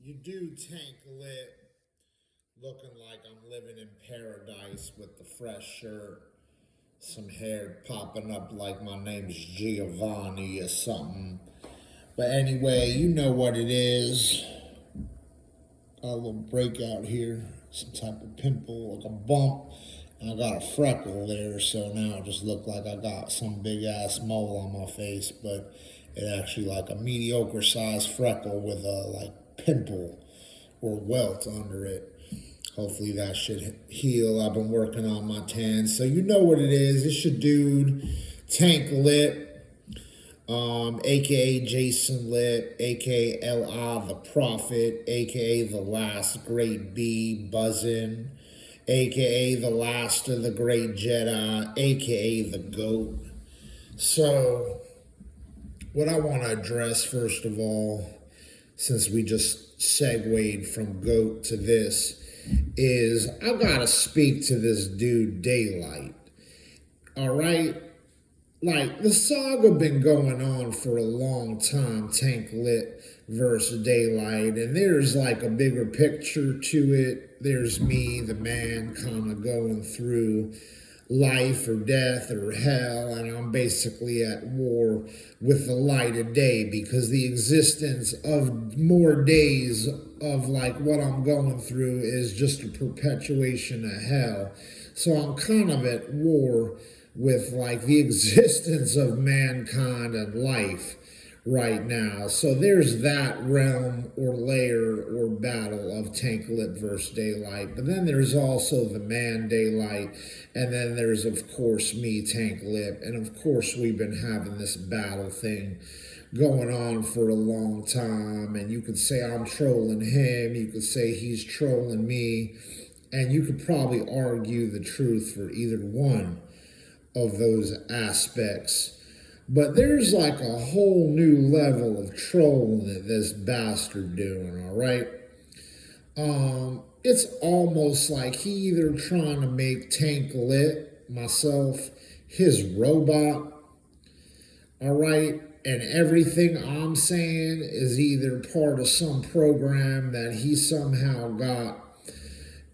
You do Tank Lipp, looking like I'm living in paradise with the fresh shirt, some hair popping up like my name's Giovanni or something. But anyway, you know what it is. Got a little breakout here, some type of pimple, like a bump, and I got a freckle there, so now I just look like I got some big ass mole on my face, but it actually like a mediocre sized freckle with a like pimple or welt under it. Hopefully that should heal. I've been working on my tan. So you know what it is. It's your dude, Tank Lipp, aka Jason Lipp, aka L.I. the Prophet, aka the Last Great Bee Buzzin', aka the Last of the Great Jedi, aka the GOAT. So, what I want to address first of all, since we just segued from GOAT to this, is I gotta speak to this dude Daylyt. All right? Like, the saga been going on for a long time, Tank Lipp versus Daylyt, and there's like a bigger picture to it. There's me, the man, kind of going through life or death or hell, and I'm basically at war with the light of day because the existence of more days of like what I'm going through is just a perpetuation of hell. So I'm kind of at war with like the existence of mankind and life right now. So there's that realm or layer or battle of Tank Lipp versus Daylyt. But then there's also the man Daylyt. And then there's, of course, me, Tank Lipp. And of course, we've been having this battle thing going on for a long time. And you could say I'm trolling him. You could say he's trolling me. And you could probably argue the truth for either one of those aspects. But there's like a whole new level of trolling that this bastard doing, all right? It's almost like he either trying to make Tank Lipp, myself, his robot, all right? And everything I'm saying is either part of some program that he somehow got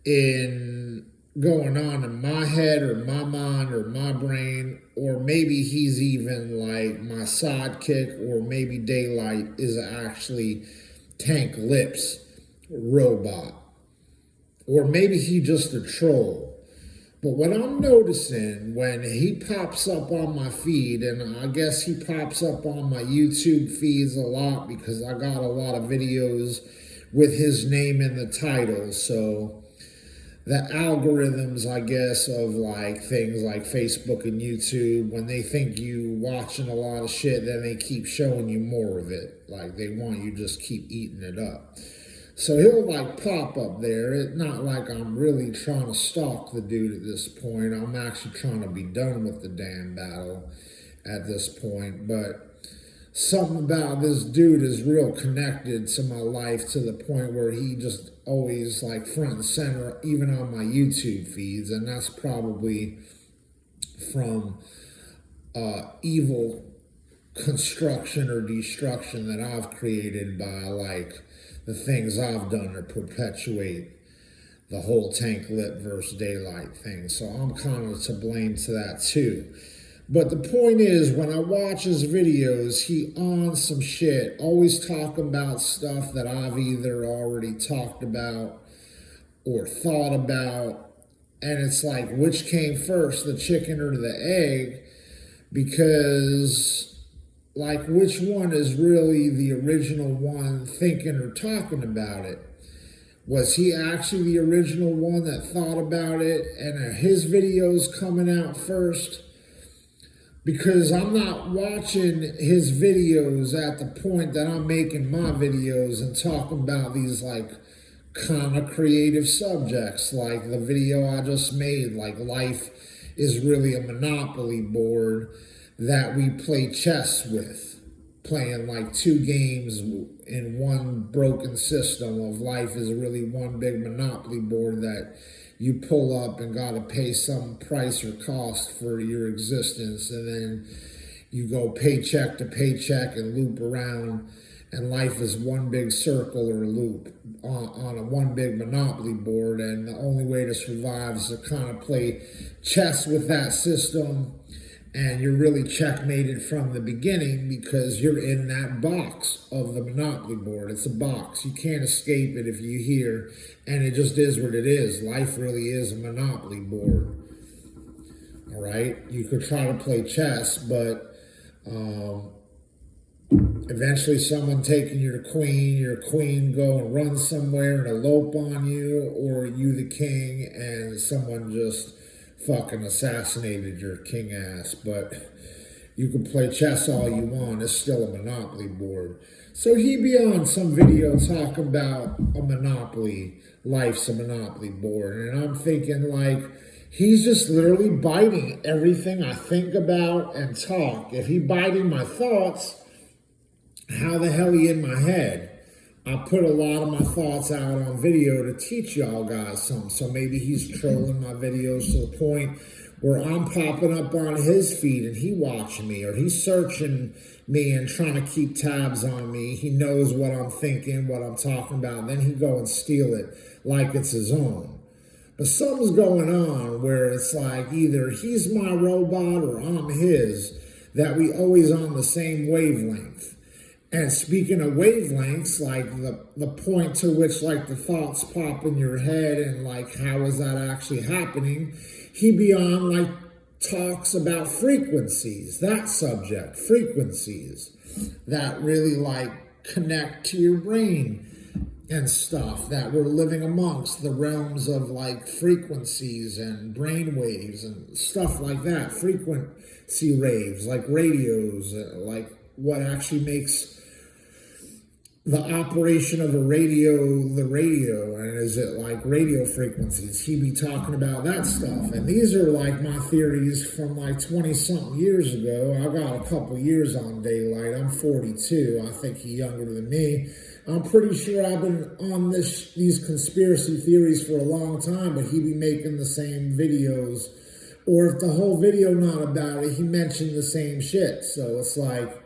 in going on in my head or my mind or my brain, or maybe he's even like my sidekick, or maybe Daylyt is actually Tank Lipp's robot, or maybe he just a troll. But what I'm noticing when he pops up on my feed, and I guess he pops up on my YouTube feeds a lot because I got a lot of videos with his name in the title, so the algorithms, I guess, of like things like Facebook and YouTube, when they think you watching a lot of shit, then they keep showing you more of it. Like they want you to just keep eating it up. So he'll like pop up there. It's not like I'm really trying to stalk the dude at this point. I'm actually trying to be done with the damn battle at this point. But something about this dude is real connected to my life to the point where he just always like front and center, even on my YouTube feeds. And that's probably from evil construction or destruction that I've created by like the things I've done to perpetuate the whole Tank Lipp versus Daylyt thing. So I'm kind of to blame to that too. But the point is, when I watch his videos, he on some shit, always talking about stuff that I've either already talked about or thought about. And it's like, which came first, the chicken or the egg? Because, like, which one is really the original one thinking or talking about it? Was he actually the original one that thought about it? And are his videos coming out first? Because I'm not watching his videos at the point that I'm making my videos and talking about these like kind of creative subjects, like the video I just made, like life is really a Monopoly board that we play chess with, playing like two games in one broken system of life is really one big Monopoly board that you pull up and got to pay some price or cost for your existence, and then you go paycheck to paycheck and loop around and life is one big circle or loop on a one big Monopoly board, and the only way to survive is to kind of play chess with that system, and you're really checkmated from the beginning because you're in that box of the Monopoly board. It's a box. You can't escape it if you hear, and it just is what it is. Life really is a Monopoly board. All right? You could try to play chess, but eventually someone taking your queen go and run somewhere and elope on you, or you the king and someone just fucking assassinated your king ass. But you can play chess all you want, it's still a Monopoly board. So he be on some video talking about a Monopoly, life's a Monopoly board, and I'm thinking like, he's just literally biting everything I think about and talk. If he biting my thoughts, how the hell he in my head? I put a lot of my thoughts out on video to teach y'all guys something. So maybe he's trolling my videos to the point where I'm popping up on his feed and he watching me, or he's searching me and trying to keep tabs on me. He knows what I'm thinking, what I'm talking about. Then he go and steal it like it's his own. But something's going on where it's like either he's my robot or I'm his, that we always on the same wavelength. And speaking of wavelengths, like the point to which like the thoughts pop in your head and like how is that actually happening, he be on like talks about frequencies, that subject, frequencies that really like connect to your brain and stuff, that we're living amongst the realms of like frequencies and brain waves and stuff like that, frequency raves, like radios, like what actually makes the operation of a radio, the radio, and is it like radio frequencies? He be talking about that stuff. And these are like my theories from like 20 something years ago. I got a couple years on Daylyt. I'm 42. I think he's younger than me. I'm pretty sure I've been on these conspiracy theories for a long time, but he be making the same videos. Or if the whole video not about it, he mentioned the same shit. So it's like,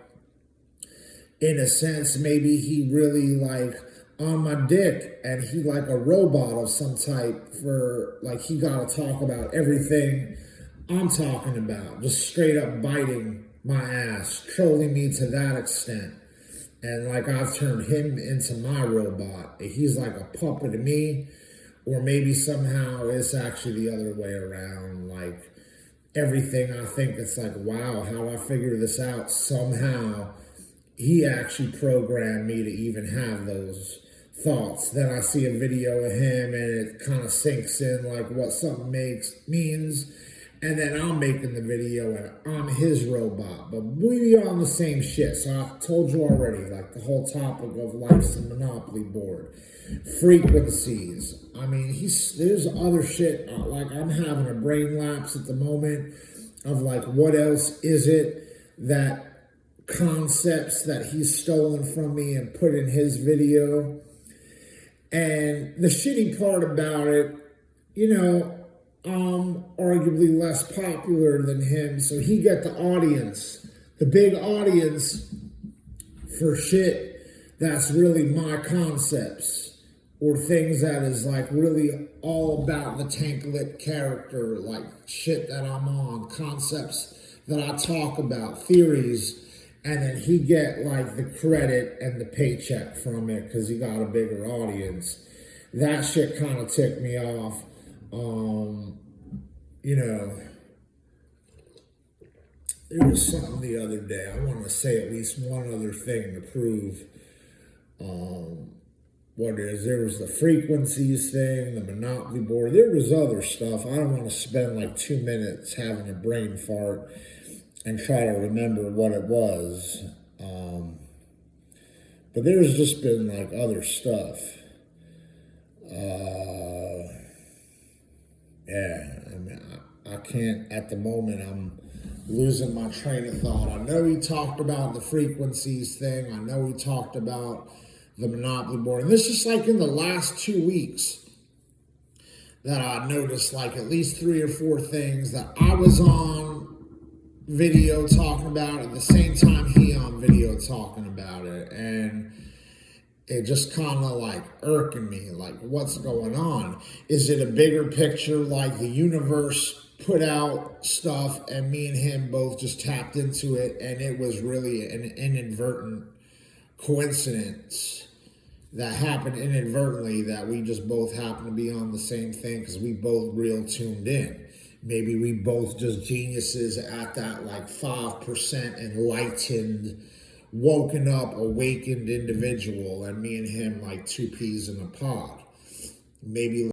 in a sense, maybe he really like on my dick and he like a robot of some type for like he gotta talk about everything I'm talking about, just straight up biting my ass, trolling me to that extent. And like I've turned him into my robot. He's like a puppet to me, or maybe somehow it's actually the other way around. Like everything I think it's like, wow, how do I figure this out? Somehow he actually programmed me to even have those thoughts. Then I see a video of him and it kind of sinks in like what something means. And then I'm making the video and I'm his robot. But we be on the same shit. So I told you already, like the whole topic of life's a Monopoly board. Frequencies. I mean, there's other shit. Like I'm having a brain lapse at the moment of like what else is it that concepts that he's stolen from me and put in his video. And the shitty part about it, you know, I'm arguably less popular than him, so he got the audience, the big audience for shit that's really my concepts, or things that is like really all about the Tank Lipp character, like shit that I'm on, concepts that I talk about, theories. And then he get like the credit and the paycheck from it because he got a bigger audience. That shit kind of ticked me off. You know, there was something the other day. I want to say at least one other thing to prove what it is. There was the frequencies thing, the Monopoly board. There was other stuff. I don't want to spend like 2 minutes having a brain fart and try to remember what it was. But there's just been like other stuff. Yeah, I mean, I can't, at the moment, I'm losing my train of thought. I know he talked about the frequencies thing. I know he talked about the Monopoly board. And this is like in the last 2 weeks that I noticed like at least 3 or 4 things that I was on video talking about it, at the same time he on video talking about it, and it just kind of like irking me, like what's going on? Is it a bigger picture, like the universe put out stuff and me and him both just tapped into it, and it was really an inadvertent coincidence that happened inadvertently, that we just both happened to be on the same thing because we both real tuned in. Maybe we both just geniuses at that like 5% enlightened, woken up, awakened individual, and me and him like two peas in a pod. Maybe